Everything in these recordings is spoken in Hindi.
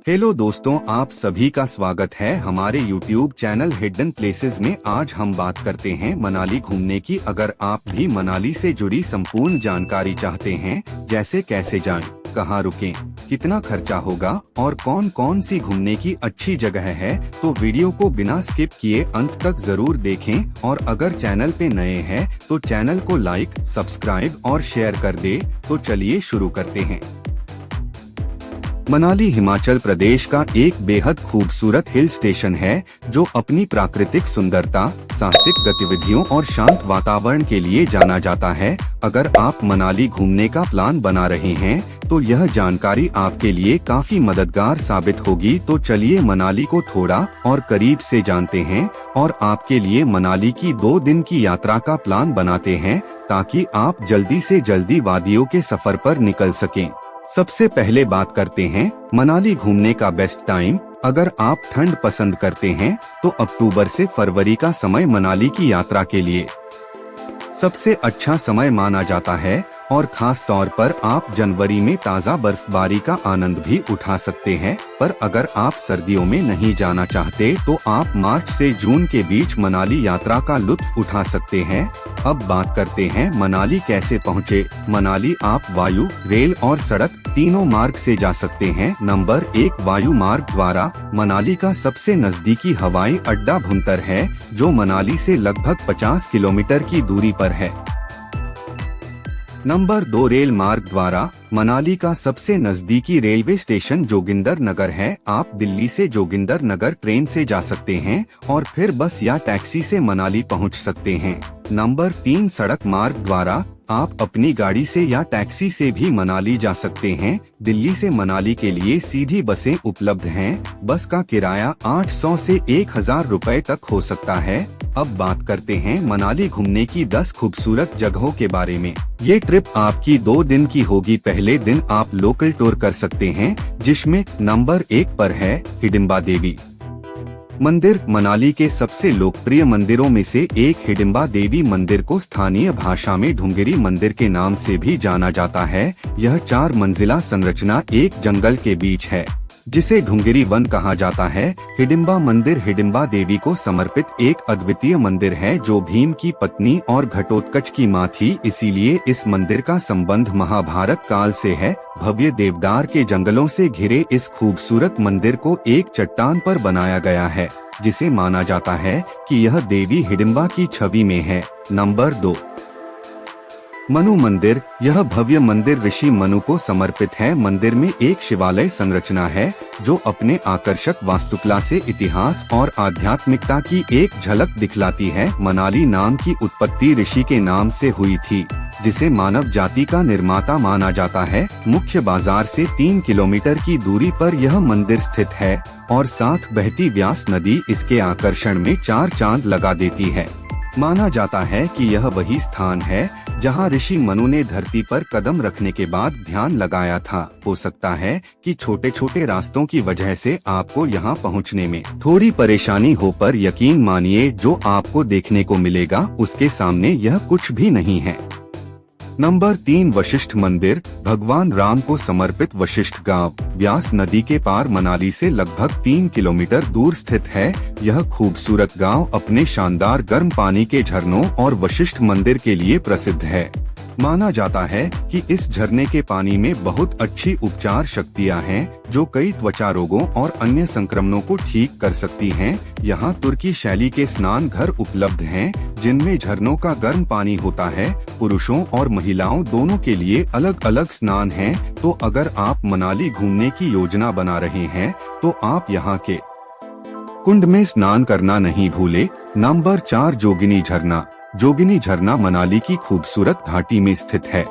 हेलो दोस्तों, आप सभी का स्वागत है हमारे YouTube चैनल हिडन प्लेसेस में। आज हम बात करते हैं मनाली घूमने की। अगर आप भी मनाली से जुड़ी संपूर्ण जानकारी चाहते हैं, जैसे कैसे जाएं, कहां रुकें, कितना खर्चा होगा और कौन कौन सी घूमने की अच्छी जगह है, तो वीडियो को बिना स्किप किए अंत तक जरूर देखें। और अगर चैनल पे नए हैं तो चैनल को लाइक, सब्सक्राइब और शेयर कर दे। तो चलिए शुरू करते हैं। मनाली हिमाचल प्रदेश का एक बेहद खूबसूरत हिल स्टेशन है, जो अपनी प्राकृतिक सुंदरता, साहसिक गतिविधियों और शांत वातावरण के लिए जाना जाता है। अगर आप मनाली घूमने का प्लान बना रहे हैं तो यह जानकारी आपके लिए काफी मददगार साबित होगी। तो चलिए मनाली को थोड़ा और करीब से जानते हैं और आपके लिए मनाली की 2 दिन की यात्रा का प्लान बनाते हैं, ताकि आप जल्दी से जल्दी वादियों के सफर पर निकल सकें। सबसे पहले बात करते हैं मनाली घूमने का बेस्ट टाइम। अगर आप ठंड पसंद करते हैं तो अक्टूबर से फरवरी का समय मनाली की यात्रा के लिए सबसे अच्छा समय माना जाता है, और खास तौर पर आप जनवरी में ताज़ा बर्फबारी का आनंद भी उठा सकते हैं। पर अगर आप सर्दियों में नहीं जाना चाहते तो आप मार्च से जून के बीच मनाली यात्रा का लुत्फ उठा सकते हैं। अब बात करते हैं मनाली कैसे पहुँचे। मनाली आप वायु, रेल और सड़क तीनों मार्ग से जा सकते हैं। नंबर 1, वायु मार्ग द्वारा मनाली का सबसे नजदीकी हवाई अड्डा भुंतर है, जो मनाली से लगभग 50 किलोमीटर की दूरी पर है। नंबर 2, रेल मार्ग द्वारा मनाली का सबसे नजदीकी रेलवे स्टेशन जोगिंदर नगर है। आप दिल्ली से जोगिंदर नगर ट्रेन से जा सकते हैं और फिर बस या टैक्सी से मनाली पहुंच सकते हैं। नंबर 3, सड़क मार्ग द्वारा आप अपनी गाड़ी से या टैक्सी से भी मनाली जा सकते हैं। दिल्ली से मनाली के लिए सीधी बसें उपलब्ध हैं। बस का किराया 800 से 1000 रुपए तक हो सकता है। अब बात करते हैं मनाली घूमने की 10 खूबसूरत जगहों के बारे में। ये ट्रिप आपकी 2 दिन की होगी। पहले दिन आप लोकल टूर कर सकते हैं, जिसमें नंबर 1 पर है हिडिंबा देवी मंदिर। मनाली के सबसे लोकप्रिय मंदिरों में से एक हिडिंबा देवी मंदिर को स्थानीय भाषा में ढूंगेरी मंदिर के नाम से भी जाना जाता है। यह 4 मंजिला संरचना एक जंगल के बीच है, जिसे ढूंगेरी वन कहा जाता है। हिडिंबा मंदिर हिडिंबा देवी को समर्पित एक अद्वितीय मंदिर है, जो भीम की पत्नी और घटोत्कच की मां थी। इसीलिए इस मंदिर का संबंध महाभारत काल से है। भव्य देवदार के जंगलों से घिरे इस खूबसूरत मंदिर को एक चट्टान पर बनाया गया है, जिसे माना जाता है कि यह देवी हिडिंबा की छवि में है। नंबर 2, मनु मंदिर। यह भव्य मंदिर ऋषि मनु को समर्पित है। मंदिर में एक शिवालय संरचना है, जो अपने आकर्षक वास्तुकला से इतिहास और आध्यात्मिकता की एक झलक दिखलाती है। मनाली नाम की उत्पत्ति ऋषि के नाम से हुई थी, जिसे मानव जाति का निर्माता माना जाता है। मुख्य बाजार से 3 किलोमीटर की दूरी पर यह मंदिर स्थित है, और साथ बहती व्यास नदी इसके आकर्षण में 4 चांद लगा देती है। माना जाता है कि यह वही स्थान है जहां ऋषि मनु ने धरती पर कदम रखने के बाद ध्यान लगाया था। हो सकता है कि छोटे छोटे रास्तों की वजह से आपको यहां पहुंचने में थोड़ी परेशानी हो, पर यकीन मानिए, जो आपको देखने को मिलेगा उसके सामने यह कुछ भी नहीं है। नंबर 3, वशिष्ठ मंदिर। भगवान राम को समर्पित वशिष्ठ गांव व्यास नदी के पार मनाली से लगभग 3 किलोमीटर दूर स्थित है। यह खूबसूरत गांव अपने शानदार गर्म पानी के झरनों और वशिष्ठ मंदिर के लिए प्रसिद्ध है। माना जाता है कि इस झरने के पानी में बहुत अच्छी उपचार शक्तियां हैं, जो कई त्वचा रोगों और अन्य संक्रमणों को ठीक कर सकती हैं। यहाँ तुर्की शैली के स्नान घर उपलब्ध हैं, जिनमें झरनों का गर्म पानी होता है। पुरुषों और महिलाओं दोनों के लिए अलग अलग स्नान हैं। तो अगर आप मनाली घूमने की योजना बना रहे हैं तो आप यहाँ के कुंड में स्नान करना नहीं भूले। नंबर 4, जोगिनी झरना। जोगिनी झरना मनाली की खूबसूरत घाटी में स्थित है,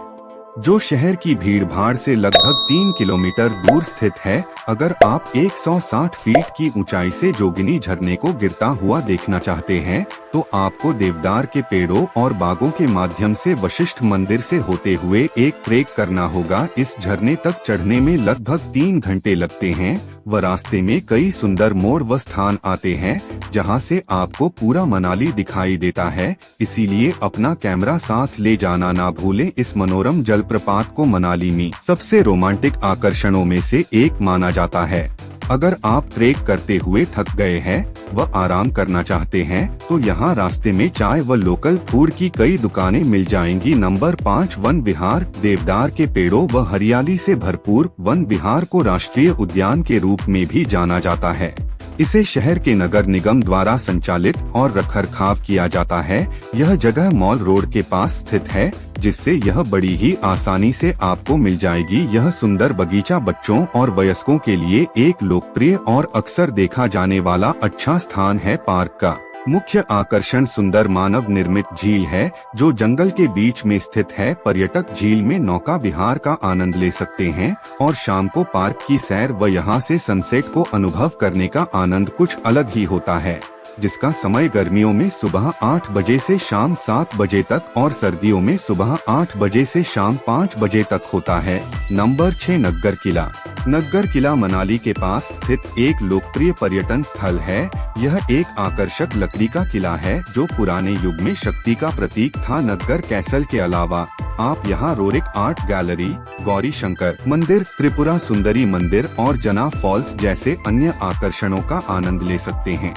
जो शहर की भीड़भाड़ से लगभग 3 किलोमीटर दूर स्थित है। अगर आप 160 फीट की ऊंचाई से जोगिनी झरने को गिरता हुआ देखना चाहते हैं, तो आपको देवदार के पेड़ों और बागों के माध्यम से वशिष्ठ मंदिर से होते हुए एक ट्रेक करना होगा। इस झरने तक चढ़ने में लगभग 3 घंटे लगते हैं। व रास्ते में कई सुंदर मोड़ व स्थान आते हैं, जहां से आपको पूरा मनाली दिखाई देता है। इसीलिए अपना कैमरा साथ ले जाना ना भूलें। इस मनोरम जलप्रपात को मनाली में सबसे रोमांटिक आकर्षणों में से एक माना जाता है। अगर आप ट्रेक करते हुए थक गए हैं व आराम करना चाहते हैं तो यहाँ रास्ते में चाय व लोकल फूड की कई दुकानें मिल जाएंगी। नंबर 5 वन विहार। देवदार के पेड़ों व हरियाली से भरपूर वन विहार को राष्ट्रीय उद्यान के रूप में भी जाना जाता है। इसे शहर के नगर निगम द्वारा संचालित और रखरखाव किया जाता है। यह जगह मॉल रोड के पास स्थित है, जिससे यह बड़ी ही आसानी से आपको मिल जाएगी। यह सुंदर बगीचा बच्चों और वयस्कों के लिए एक लोकप्रिय और अक्सर देखा जाने वाला अच्छा स्थान है। पार्क का मुख्य आकर्षण सुंदर मानव निर्मित झील है, जो जंगल के बीच में स्थित है। पर्यटक झील में नौका विहार का आनंद ले सकते हैं और शाम को पार्क की सैर व यहाँ से सनसेट को अनुभव करने का आनंद कुछ अलग ही होता है, जिसका समय गर्मियों में सुबह 8 बजे से शाम 7 बजे तक और सर्दियों में सुबह 8 बजे से शाम 5 बजे तक होता है। नंबर 6 नग्गर किला। नग्गर किला मनाली के पास स्थित एक लोकप्रिय पर्यटन स्थल है। यह एक आकर्षक लकड़ी का किला है, जो पुराने युग में शक्ति का प्रतीक था। नग्गर कैसल के अलावा आप यहाँ Roerich art gallery, Gauri Shankar मंदिर, त्रिपुरा सुंदरी मंदिर और जना फॉल्स जैसे अन्य आकर्षणों का आनंद ले सकते हैं।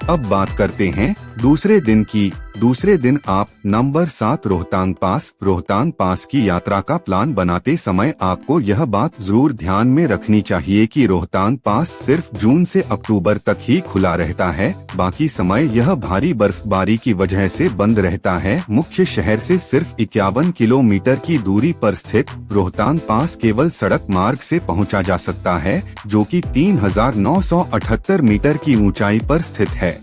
अब बात करते हैं दूसरे दिन की। दूसरे दिन आप नंबर 7 रोहतांग पास। रोहतांग पास की यात्रा का प्लान बनाते समय आपको यह बात जरूर ध्यान में रखनी चाहिए कि रोहतांग पास सिर्फ जून से अक्टूबर तक ही खुला रहता है। बाकी समय यह भारी बर्फबारी की वजह से बंद रहता है। मुख्य शहर से सिर्फ 51 किलोमीटर की दूरी पर स्थित रोहतांग पास केवल सड़क मार्ग से पहुंचा जा सकता है, जो कि 3978 मीटर की ऊंचाई पर स्थित है।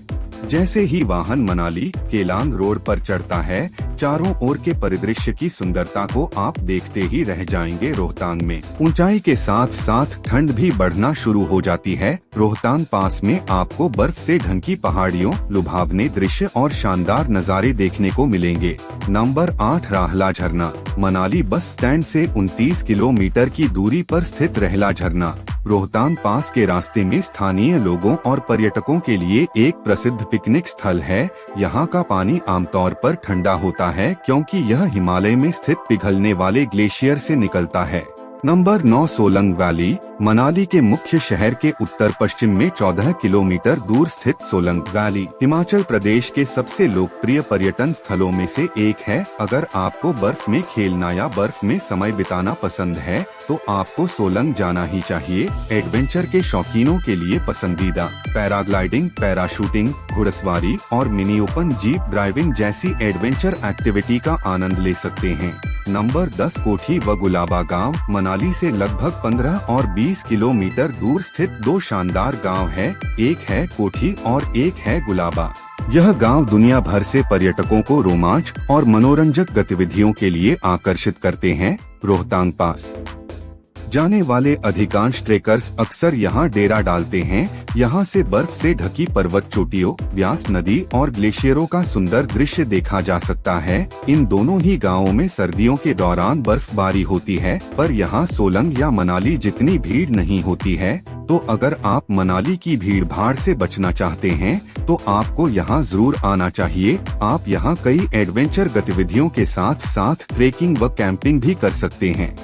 जैसे ही वाहन मनाली केलांग रोड पर चढ़ता है, चारों ओर के परिदृश्य की सुंदरता को आप देखते ही रह जाएंगे। रोहतांग में ऊंचाई के साथ साथ ठंड भी बढ़ना शुरू हो जाती है। रोहतांग पास में आपको बर्फ से ढकी पहाड़ियों, लुभावने दृश्य और शानदार नज़ारे देखने को मिलेंगे। नंबर 8 राहला झरना। मनाली बस स्टैंड से 29 किलोमीटर की दूरी पर स्थित रहला झरना रोहतांग पास के रास्ते में स्थानीय लोगों और पर्यटकों के लिए एक प्रसिद्ध पिकनिक स्थल है। यहाँ का पानी आमतौर पर ठंडा होता है, क्योंकि यह हिमालय में स्थित पिघलने वाले ग्लेशियर से निकलता है। Number 9 Solang valley. मनाली के मुख्य शहर के उत्तर पश्चिम में 14 किलोमीटर दूर स्थित सोलंग वैली हिमाचल प्रदेश के सबसे लोकप्रिय पर्यटन स्थलों में से एक है। अगर आपको बर्फ में खेलना या बर्फ में समय बिताना पसंद है तो आपको सोलंग जाना ही चाहिए। एडवेंचर के शौकीनों के लिए पसंदीदा पैराग्लाइडिंग, पैराशूटिंग, घुड़सवारी और मिनी ओपन जीप ड्राइविंग जैसी एडवेंचर एक्टिविटी का आनंद ले सकते हैं। नंबर 10 कोठी व गुलाबा गांव। मनाली से लगभग 15 और 20 किलोमीटर दूर स्थित दो शानदार गांव है। एक है कोठी और एक है गुलाबा। यह गांव दुनिया भर से पर्यटकों को रोमांच और मनोरंजक गतिविधियों के लिए आकर्षित करते हैं। रोहतांग पास जाने वाले अधिकांश ट्रेकर्स अक्सर यहाँ डेरा डालते हैं। यहाँ से बर्फ से ढकी पर्वत चोटियों, व्यास नदी और ग्लेशियरों का सुंदर दृश्य देखा जा सकता है। इन दोनों ही गांवों में सर्दियों के दौरान बर्फबारी होती है, पर यहाँ सोलंग या मनाली जितनी भीड़ नहीं होती है। तो अगर आप मनाली की भीड़ भाड़ से बचना चाहते हैं तो आपको यहाँ जरूर आना चाहिए। आप यहाँ कई एडवेंचर गतिविधियों के साथ साथ ट्रेकिंग व कैंपिंग भी कर सकते हैं।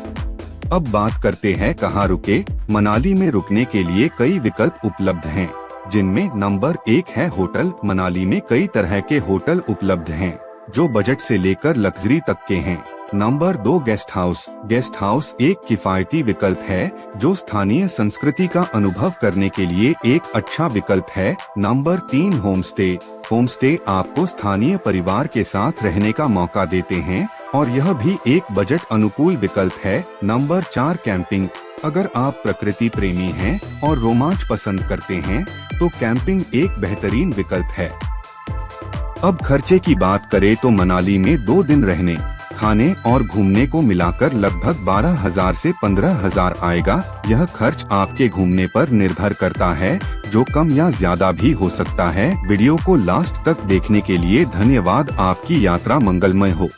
अब बात करते हैं कहाँ रुके। मनाली में रुकने के लिए कई विकल्प उपलब्ध हैं, जिनमें नंबर 1 है होटल। मनाली में कई तरह के होटल उपलब्ध हैं, जो बजट से लेकर लग्जरी तक के हैं। Number 2 guest house. Guest house एक किफायती विकल्प है, जो स्थानीय संस्कृति का अनुभव करने के लिए एक अच्छा विकल्प है। Number 3 home stay. Home stay आपको स्थानीय परिवार के साथ रहने का मौका देते हैं और यह भी एक बजट अनुकूल विकल्प है। Number 4 camping. अगर आप प्रकृति प्रेमी हैं और रोमांच पसंद करते हैं तो कैंपिंग एक बेहतरीन विकल्प है। अब खर्चे की बात करें तो मनाली में 2 दिन रहने, खाने और घूमने को मिलाकर लगभग 12,000 से 15,000 आएगा। यह खर्च आपके घूमने पर निर्भर करता है, जो कम या ज्यादा भी हो सकता है। वीडियो को लास्ट तक देखने के लिए धन्यवाद। आपकी यात्रा मंगलमय हो।